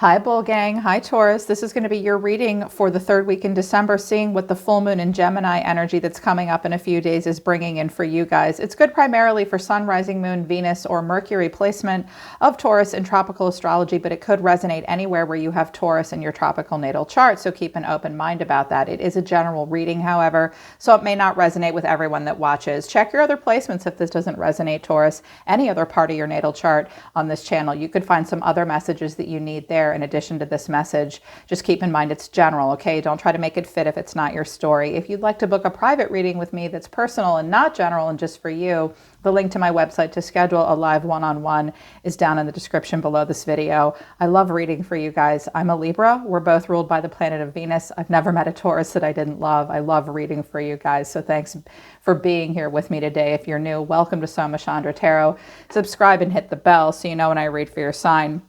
Hi, Bull Gang. Hi, Taurus. This is going to be your reading for the third week in December, seeing what the full moon in Gemini energy that's coming up in a few days is bringing in for you guys. It's good primarily for Sun, Rising Moon, Venus, or Mercury placement of Taurus in tropical astrology, but it could resonate anywhere where you have Taurus in your tropical natal chart, so keep an open mind about that. It is a general reading, however, so it may not resonate with everyone that watches. Check your other placements if this doesn't resonate, Taurus. Any other part of your natal chart on this channel, you could find some other messages that you need there in addition to this message. Just keep in mind it's general, okay? Don't try to make it fit if it's not your story. If you'd like to book a private reading with me that's personal and not general and just for you, the link to my website to schedule a live one-on-one is down in the description below this video. I love reading for you guys. I'm a Libra. We're both ruled by the planet of Venus. I've never met a Taurus that I didn't love. I love reading for you guys. So thanks for being here with me today. If you're new, welcome to Soma Chandra Tarot. Subscribe and hit the bell so you know when I read for your sign.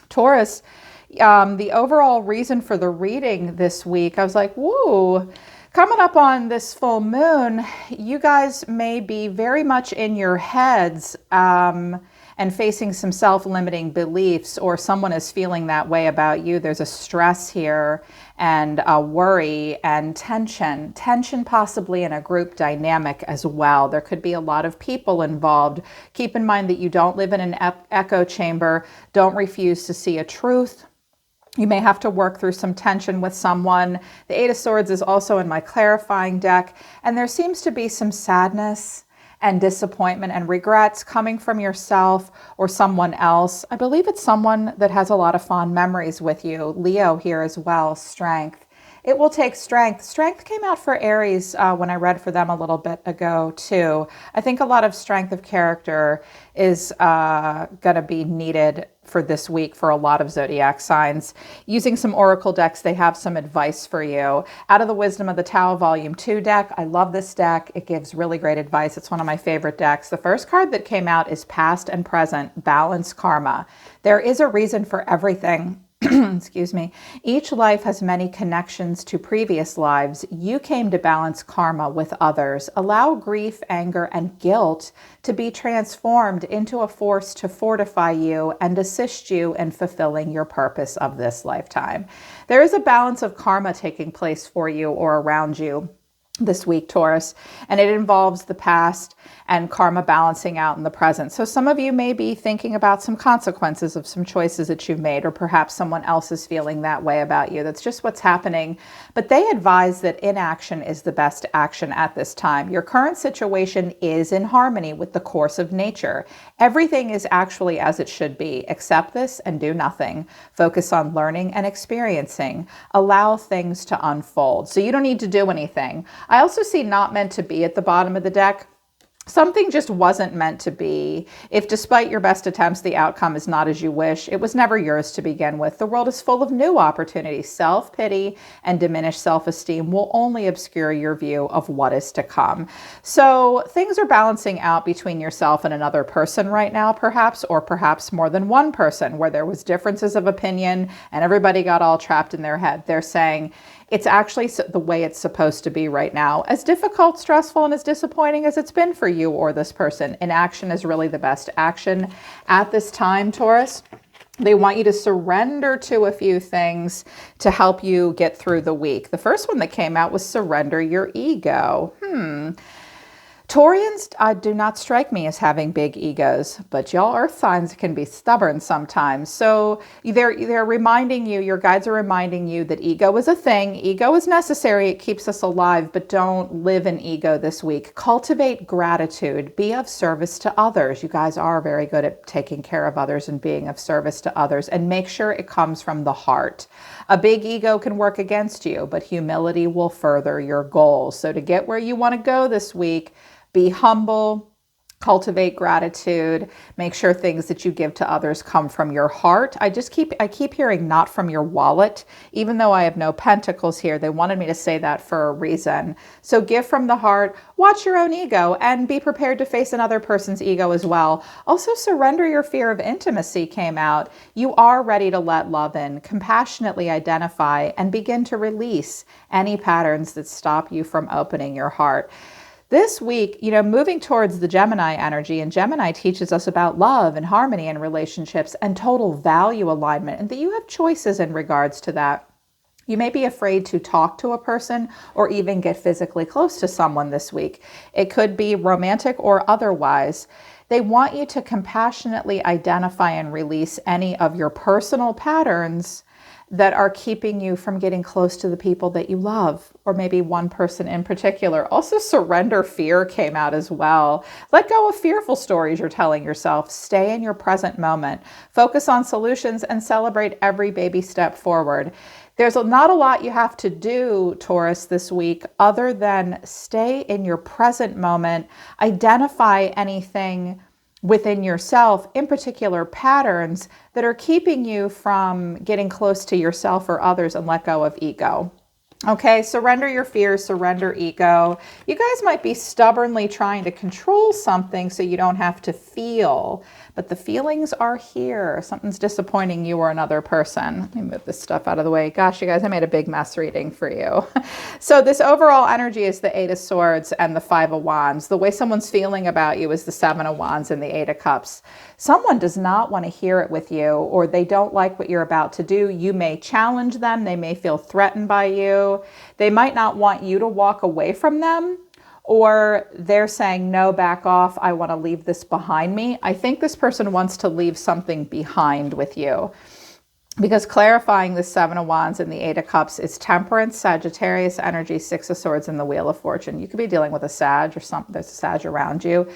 Taurus, the overall reason for the reading this week, I was like, woo, coming up on this full moon, you guys may be very much in your heads and facing some self-limiting beliefs, or someone is feeling that way about you. There's a stress here and a worry and tension possibly in a group dynamic as well. There could be a lot of people involved. Keep in mind that you don't live in an echo chamber. Don't refuse to see a truth. You may have to work through some tension with someone. The Eight of Swords is also in my clarifying deck, and there seems to be some sadness and disappointment and regrets coming from yourself or someone else. I believe it's someone that has a lot of fond memories with you. Leo here as well, strength. It will take strength. Strength came out for Aries when I read for them a little bit ago too. I think a lot of strength of character is going to be needed for this week for a lot of zodiac signs. Using some oracle decks, they have some advice for you. Out of the Wisdom of the Tao Volume 2 deck, I love this deck. It gives really great advice. It's one of my favorite decks. The first card that came out is Past and Present, Balance Karma. There is a reason for everything. Excuse me. Each life has many connections to previous lives. You came to balance karma with others. Allow grief, anger, and guilt to be transformed into a force to fortify you and assist you in fulfilling your purpose of this lifetime. There is a balance of karma taking place for you or around you this week, Taurus, and it involves the past and karma balancing out in the present. So some of you may be thinking about some consequences of some choices that you've made, or perhaps someone else is feeling that way about you. That's just what's happening. But they advise that inaction is the best action at this time. Your current situation is in harmony with the course of nature. Everything is actually as it should be. Accept this and do nothing. Focus on learning and experiencing. Allow things to unfold. So you don't need to do anything. I also see not meant to be at the bottom of the deck. Something just wasn't meant to be. If despite your best attempts, the outcome is not as you wish, it was never yours to begin with. The world is full of new opportunities. Self-pity and diminished self-esteem will only obscure your view of what is to come. So things are balancing out between yourself and another person right now, perhaps, or perhaps more than one person, where there was differences of opinion and everybody got all trapped in their head. They're saying, it's actually the way it's supposed to be right now. As difficult, stressful, and as disappointing as it's been for you or this person, inaction is really the best action at this time, Taurus. They want you to surrender to a few things to help you get through the week. The first one that came out was surrender your ego. Taurians do not strike me as having big egos, but y'all earth signs can be stubborn sometimes. So they're reminding you, your guides are reminding you that ego is a thing. Ego is necessary. It keeps us alive, but don't live in ego this week. Cultivate gratitude. Be of service to others. You guys are very good at taking care of others and being of service to others, and make sure it comes from the heart. A big ego can work against you, but humility will further your goals. So to get where you want to go this week, be humble, cultivate gratitude, make sure things that you give to others come from your heart. I keep hearing not from your wallet, even though I have no pentacles here. They wanted me to say that for a reason. So give from the heart, watch your own ego, and be prepared to face another person's ego as well. Also, surrender your fear of intimacy came out. You are ready to let love in, compassionately identify, and begin to release any patterns that stop you from opening your heart. This week, moving towards the Gemini energy, and Gemini teaches us about love and harmony in relationships and total value alignment, and that you have choices in regards to that. You may be afraid to talk to a person or even get physically close to someone this week. It could be romantic or otherwise. They want you to compassionately identify and release any of your personal patterns that are keeping you from getting close to the people that you love, or maybe one person in particular. Also, surrender fear came out as well. Let go of fearful stories you're telling yourself. Stay in your present moment. Focus on solutions and celebrate every baby step forward. There's not a lot you have to do, Taurus, this week, other than stay in your present moment, identify anything within yourself, in particular patterns that are keeping you from getting close to yourself or others, and let go of ego. Okay, surrender your fears, surrender ego. You guys might be stubbornly trying to control something so you don't have to feel, but the feelings are here. Something's disappointing you or another person. Let me move this stuff out of the way. Gosh, you guys, I made a big mess reading for you. So this overall energy is the Eight of Swords and the Five of Wands. The way someone's feeling about you is the Seven of Wands and the Eight of Cups. Someone does not want to hear it with you, or they don't like what you're about to do. You may challenge them. They may feel threatened by you. They might not want you to walk away from them, or they're saying, no, back off. I want to leave this behind me. I think this person wants to leave something behind with you, because clarifying the Seven of Wands and the Eight of Cups is Temperance, Sagittarius energy, Six of Swords, and the Wheel of Fortune. You could be dealing with a Sag, or something. There's a Sag around you.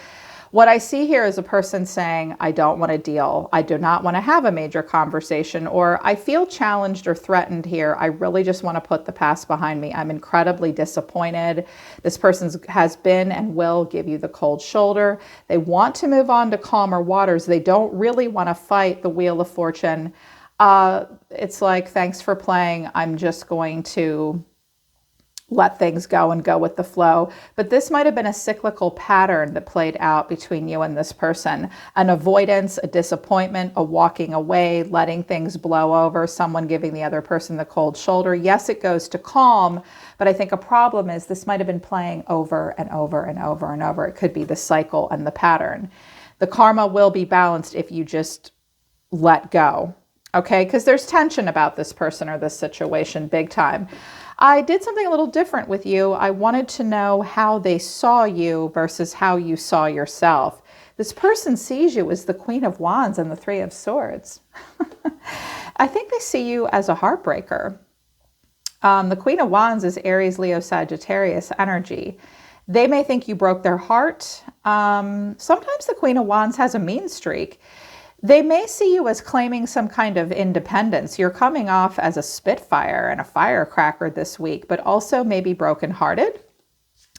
What I see here is a person saying, I don't want to deal. I do not want to have a major conversation, or I feel challenged or threatened here. I really just want to put the past behind me. I'm incredibly disappointed. This person has been and will give you the cold shoulder. They want to move on to calmer waters. They don't really want to fight the Wheel of Fortune. It's like, thanks for playing. I'm just going to let things go and go with the flow. But this might have been a cyclical pattern that played out between you and this person. An avoidance, a disappointment, a walking away, letting things blow over, someone giving the other person the cold shoulder. Yes, it goes to calm, but I think a problem is this might have been playing over and over and over and over. It could be the cycle and the pattern. The karma will be balanced if you just let go. Okay, because there's tension about this person or this situation, big time. I did something a little different with you. I wanted to know how they saw you versus how you saw yourself. This person sees you as the Queen of Wands and the Three of Swords. I think they see you as a heartbreaker. The Queen of Wands is Aries, Leo, Sagittarius energy. They may think you broke their heart. Sometimes the Queen of Wands has a mean streak. They may see you as claiming some kind of independence. You're coming off as a spitfire and a firecracker this week, but also maybe brokenhearted.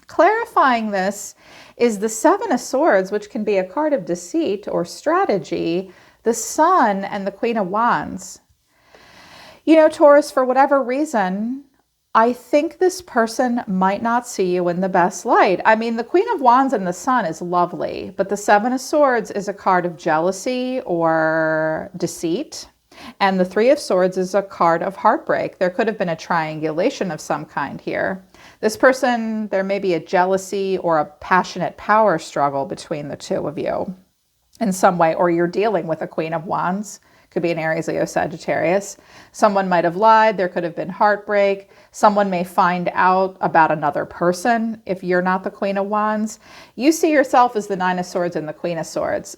Clarifying this is the Seven of Swords, which can be a card of deceit or strategy, the Sun, and the Queen of Wands. You know, Taurus, for whatever reason, I think this person might not see you in the best light. I mean, the Queen of Wands and the Sun is lovely, but the Seven of Swords is a card of jealousy or deceit. And the Three of Swords is a card of heartbreak. There could have been a triangulation of some kind here. This person, there may be a jealousy or a passionate power struggle between the two of you in some way, or you're dealing with a Queen of Wands. Could be an Aries, Leo, Sagittarius. Someone might have lied. There could have been heartbreak. Someone may find out about another person if you're not the Queen of Wands. You see yourself as the Nine of Swords and the Queen of Swords.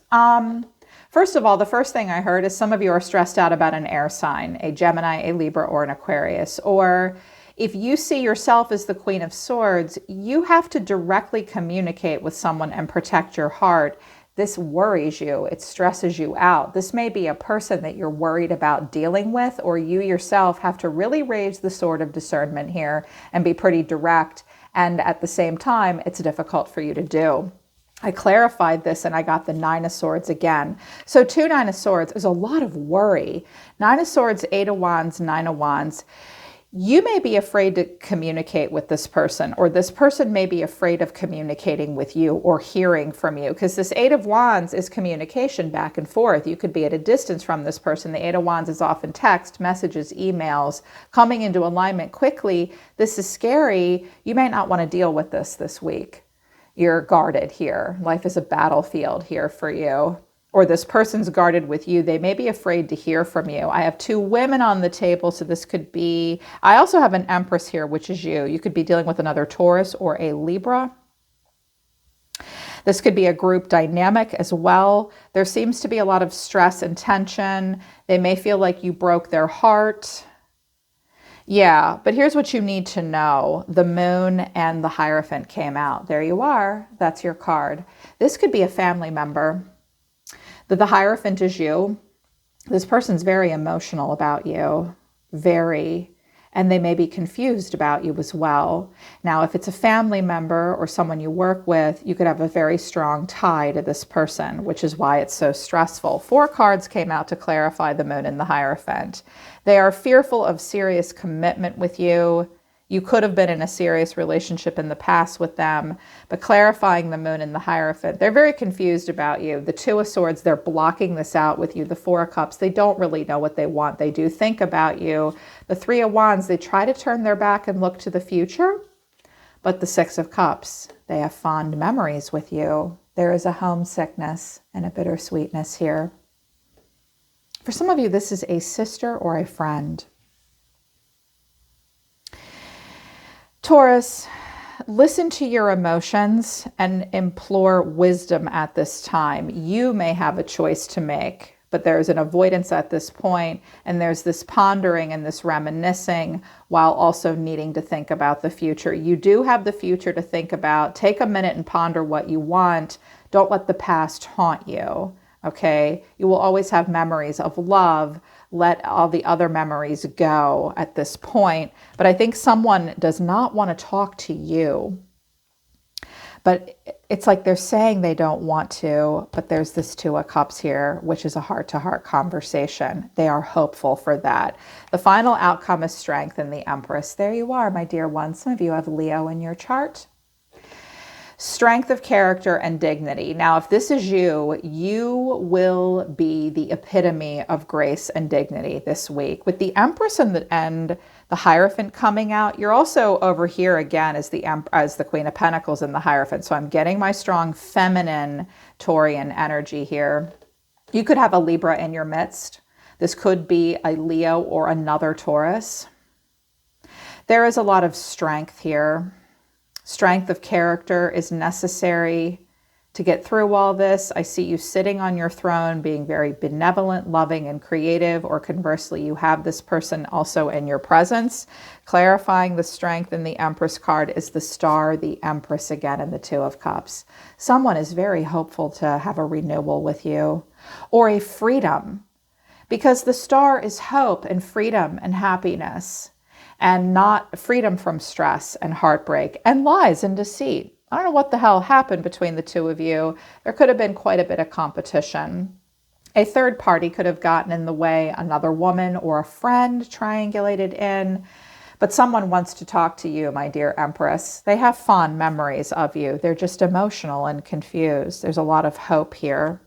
First of all, the first thing I heard is some of you are stressed out about an air sign, a Gemini, a Libra, or an Aquarius. Or if you see yourself as the Queen of Swords, you have to directly communicate with someone and protect your heart. This worries you. It stresses you out. This may be a person that you're worried about dealing with, or you yourself have to really raise the sword of discernment here and be pretty direct. And at the same time, it's difficult for you to do. I clarified this and I got the Nine of Swords again. So two Nine of Swords is a lot of worry. Nine of Swords, Eight of Wands, Nine of Wands. You may be afraid to communicate with this person, or this person may be afraid of communicating with you or hearing from you, because this Eight of Wands is communication back and forth. You could be at a distance from this person. The Eight of Wands is often text, messages, emails, coming into alignment quickly. This is scary. You may not want to deal with this week. You're guarded here. Life is a battlefield here for you. Or this person's guarded with you. They may be afraid to hear from you. I have 2 women on the table, so this could be, I also have an Empress here, which is you. You could be dealing with another Taurus or a Libra. This could be a group dynamic as well. There seems to be a lot of stress and tension. They may feel like you broke their heart. Yeah, but here's what you need to know. The Moon and the Hierophant came out. There you are. That's your card. This could be a family member. The Hierophant is you. This person's very emotional about you. Very. And they may be confused about you as well. Now, if it's a family member or someone you work with, you could have a very strong tie to this person, which is why it's so stressful. 4 cards came out to clarify the Moon and the Hierophant. They are fearful of serious commitment with you. You could have been in a serious relationship in the past with them, but clarifying the Moon and the Hierophant, they're very confused about you. The 2 of Swords, they're blocking this out with you. The 4 of Cups, they don't really know what they want. They do think about you. The 3 of Wands, they try to turn their back and look to the future, but the 6 of Cups, they have fond memories with you. There is a homesickness and a bittersweetness here. For some of you, this is a sister or a friend. Taurus, listen to your emotions and implore wisdom at this time. You may have a choice to make, but there's an avoidance at this point, and there's this pondering and this reminiscing while also needing to think about the future. You do have the future to think about. Take a minute and ponder what you want. Don't let the past haunt you, okay? You will always have memories of love. Let all the other memories go at this point. But I think someone does not want to talk to you. But it's like they're saying they don't want to, but there's this 2 of Cups here, which is a heart-to-heart conversation. They are hopeful for that. The final outcome is Strength and the Empress. There you are, my dear ones. Some of you have Leo in your chart. Strength of character and dignity. Now, if this is you, you will be the epitome of grace and dignity this week. With the Empress and the Hierophant coming out, you're also over here again as the Queen of Pentacles and the Hierophant. So I'm getting my strong feminine Taurian energy here. You could have a Libra in your midst. This could be a Leo or another Taurus. There is a lot of strength here. Strength of character is necessary to get through all this. I see you sitting on your throne, being very benevolent, loving, and creative, or conversely, you have this person also in your presence. Clarifying the strength in the Empress card is the Star, the Empress again, and the 2 of Cups. Someone is very hopeful to have a renewal with you, or a freedom, because the Star is hope and freedom and happiness. And not freedom from stress and heartbreak and lies and deceit. I don't know what the hell happened between the 2 of you. There could have been quite a bit of competition. A third party could have gotten in the way, another woman or a friend triangulated in. But someone wants to talk to you, my dear Empress. They have fond memories of you. They're just emotional and confused. There's a lot of hope here.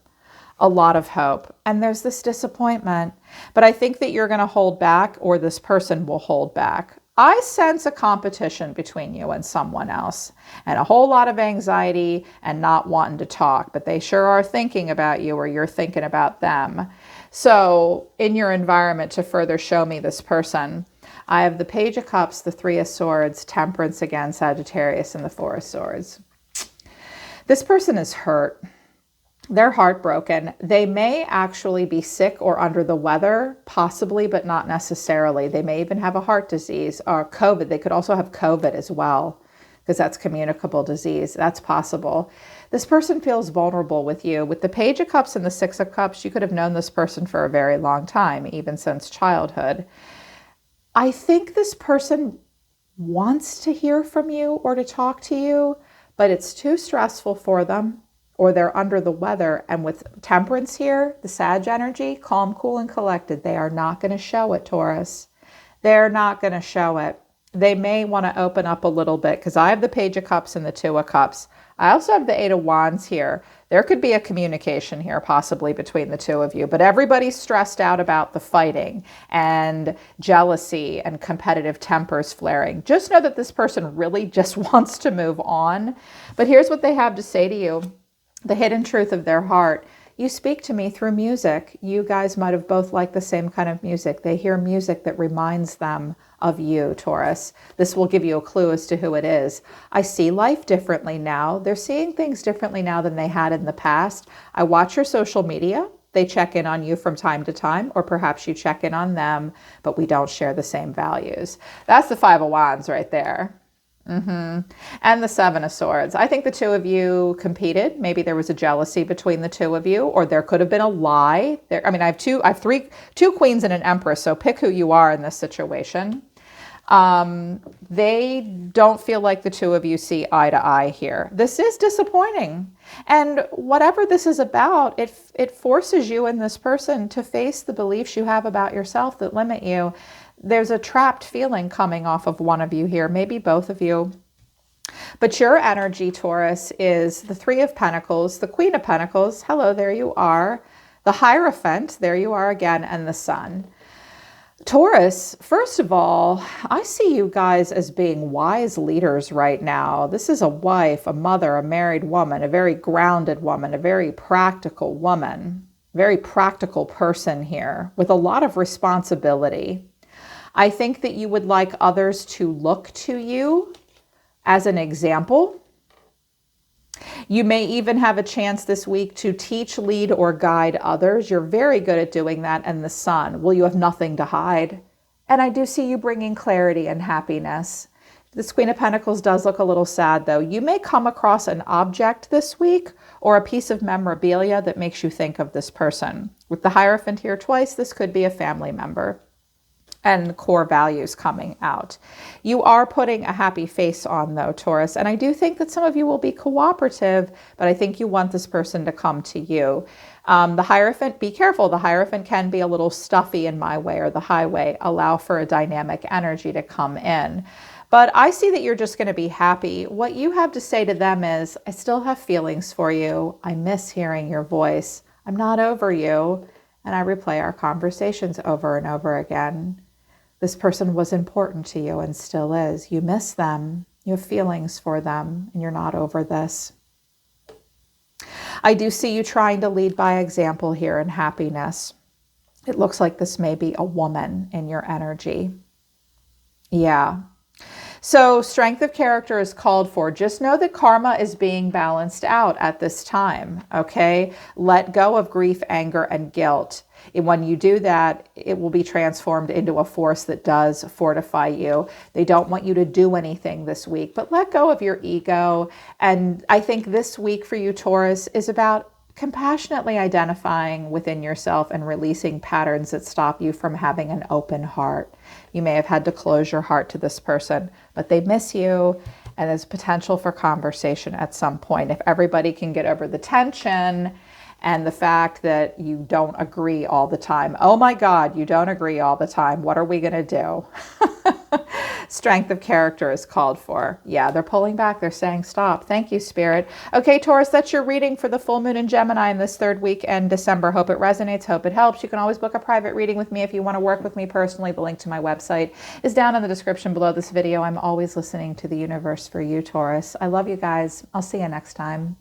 A lot of hope. And there's this disappointment. But I think that you're going to hold back, or this person will hold back. I sense a competition between you and someone else, and a whole lot of anxiety and not wanting to talk, but they sure are thinking about you, or you're thinking about them. So in your environment, to further show me this person, I have the Page of Cups, the 3 of Swords, Temperance again, Sagittarius, and the 4 of Swords. This person is hurt. They're heartbroken. They may actually be sick or under the weather, possibly, but not necessarily. They may even have a heart disease or COVID. They could also have COVID as well, because that's communicable disease. That's possible. This person feels vulnerable with you. With the Page of Cups and the 6 of Cups, you could have known this person for a very long time, even since childhood. I think this person wants to hear from you or to talk to you, but it's too stressful for them, or they're under the weather. And with Temperance here, the Sag energy, calm, cool, and collected, they are not going to show it, Taurus. They're not going to show it. They may want to open up a little bit, because I have the Page of Cups and the 2 of Cups. I also have the Eight of Wands here. There could be a communication here possibly between the two of you, but everybody's stressed out about the fighting and jealousy and competitive tempers flaring. Just know that this person really just wants to move on. But here's what they have to say to you, the hidden truth of their heart. You speak to me through music. You guys might have both liked the same kind of music. They hear music that reminds them of you, Taurus. This will give you a clue as to who it is. I see life differently now. They're seeing things differently now than they had in the past. I watch your social media. They check in on you from time to time, or perhaps you check in on them, but we don't share the same values. That's the Five of Wands right there. And the Seven of Swords. I think the two of you competed. Maybe there was a jealousy between the two of you, or there could have been a lie. I mean, I have two queens and an empress, so pick who you are in this situation. They don't feel like the two of you see eye to eye here. This is disappointing. And whatever this is about, it forces you and this person to face the beliefs you have about yourself that limit you. There's a trapped feeling coming off of one of you here, maybe both of you. But your energy, Taurus, is the Three of Pentacles, the Queen of Pentacles. Hello, there you are. The Hierophant, there you are again, and the Sun. Taurus, first of all, I see you guys as being wise leaders right now. This is a wife, a mother, a married woman, a very grounded woman, a very practical woman, very practical person here with a lot of responsibility. I think that you would like others to look to you as an example. You may even have a chance this week to teach, lead, or guide others. You're very good at doing that. And the Sun, well, you have nothing to hide. And I do see you bringing clarity and happiness. This Queen of Pentacles does look a little sad, though. You may come across an object this week or a piece of memorabilia that makes you think of this person. With the Hierophant here twice, this could be a family member. And core values coming out. You are putting a happy face on, though, Taurus. And I do think that some of you will be cooperative, but I think you want this person to come to you. The Hierophant, be careful. The Hierophant can be a little stuffy in my way or the highway. Allow for a dynamic energy to come in. But I see that you're just going to be happy. What you have to say to them is, I still have feelings for you. I miss hearing your voice. I'm not over you. And I replay our conversations over and over again. This person was important to you and still is. You miss them. You have feelings for them, and you're not over this. I do see you trying to lead by example here in happiness. It looks like this may be a woman in your energy. Yeah. So strength of character is called for. Just know that karma is being balanced out at this time, okay? Let go of grief, anger, and guilt. And when you do that, it will be transformed into a force that does fortify you. They don't want you to do anything this week, but let go of your ego. And I think this week for you, Taurus, is about compassionately identifying within yourself and releasing patterns that stop you from having an open heart. You may have had to close your heart to this person, but they miss you, and there's potential for conversation at some point. If everybody can get over the tension and the fact that you don't agree all the time. Oh my God, you don't agree all the time. What are we going to do? Strength of character is called for. Yeah, they're pulling back. They're saying stop. Thank you, Spirit. Okay, Taurus, that's your reading for the full moon in Gemini in this third week in December. Hope it resonates. Hope it helps. You can always book a private reading with me if you want to work with me personally. The link to my website is down in the description below this video. I'm always listening to the universe for you, Taurus. I love you guys. I'll see you next time.